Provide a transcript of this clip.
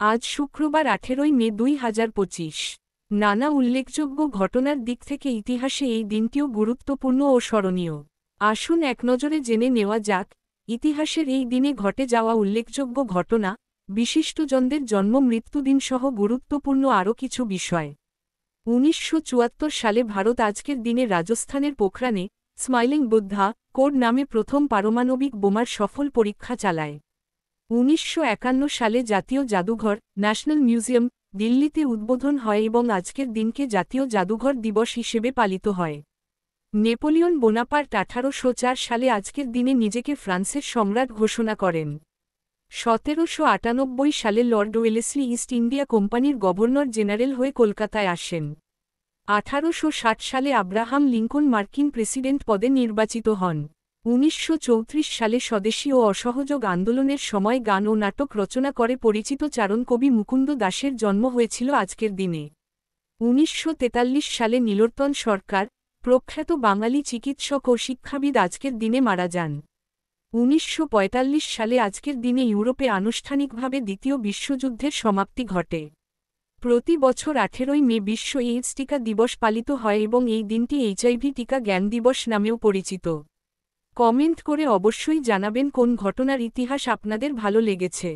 আজ শুক্রবার 18 মে 2025। নানা উল্লেখযোগ্য ঘটনার দিক থেকে ইতিহাসে এই দিনটিও গুরুত্বপূর্ণ ও স্মরণীয়। আসুন এক নজরে জেনে নেওয়া যাক ইতিহাসের এই দিনে ঘটে যাওয়া উল্লেখযোগ্য ঘটনা, বিশিষ্টজনদের জন্ম মৃত্যুদিন সহ গুরুত্বপূর্ণ আরও কিছু বিষয়। 1974 সালে ভারত আজকের দিনে রাজস্থানের পোখরানে স্মাইলিং বুদ্ধা কোড নামে প্রথম পারমাণবিক বোমার সফল পরীক্ষা চালায়। 1951 সালে জাতীয় জাদুঘর ন্যাশনাল মিউজিয়াম দিল্লিতে উদ্বোধন হয় এবং আজকের দিনকে জাতীয় জাদুঘর দিবস হিসেবে পালিত হয়। নেপোলিয়ন বোনাপার্ট 1804 সালে আজকের দিনে নিজেকে ফ্রান্সের সম্রাট ঘোষণা করেন। 1798 সালে লর্ড ওয়েলেসলি ইস্ট ইন্ডিয়া কোম্পানির গভর্নর জেনারেল হয়ে কলকাতায় আসেন। 1860 সালে আব্রাহাম লিঙ্কন মার্কিন প্রেসিডেন্ট পদে নির্বাচিত হন। 1934 সালে স্বদেশী ও অসহযোগ আন্দোলনের সময় গান ও নাটক রচনা করে পরিচিত চারণকবি মুকুন্দ দাশের জন্ম হয়েছিল আজকের দিনে। 1943 সালে নীলোত্তম সরকার, প্রখ্যাত বাঙালি চিকিৎসক ও শিক্ষাবিদ আজকের দিনে মারা যান। 1945 সালে আজকের দিনে ইউরোপে আনুষ্ঠানিকভাবে দ্বিতীয় বিশ্বযুদ্ধের সমাপ্তি ঘটে। প্রতি বছর 18 মে বিশ্ব এইডস টিকা দিবস পালিত হয় এবং এই দিনটি এইচআইভি টিকা জ্ঞান দিবস নামেও পরিচিত। কমেন্ট করে অবশ্যই জানাবেন কোন ঘটনার ইতিহাস আপনাদের ভালো লেগেছে।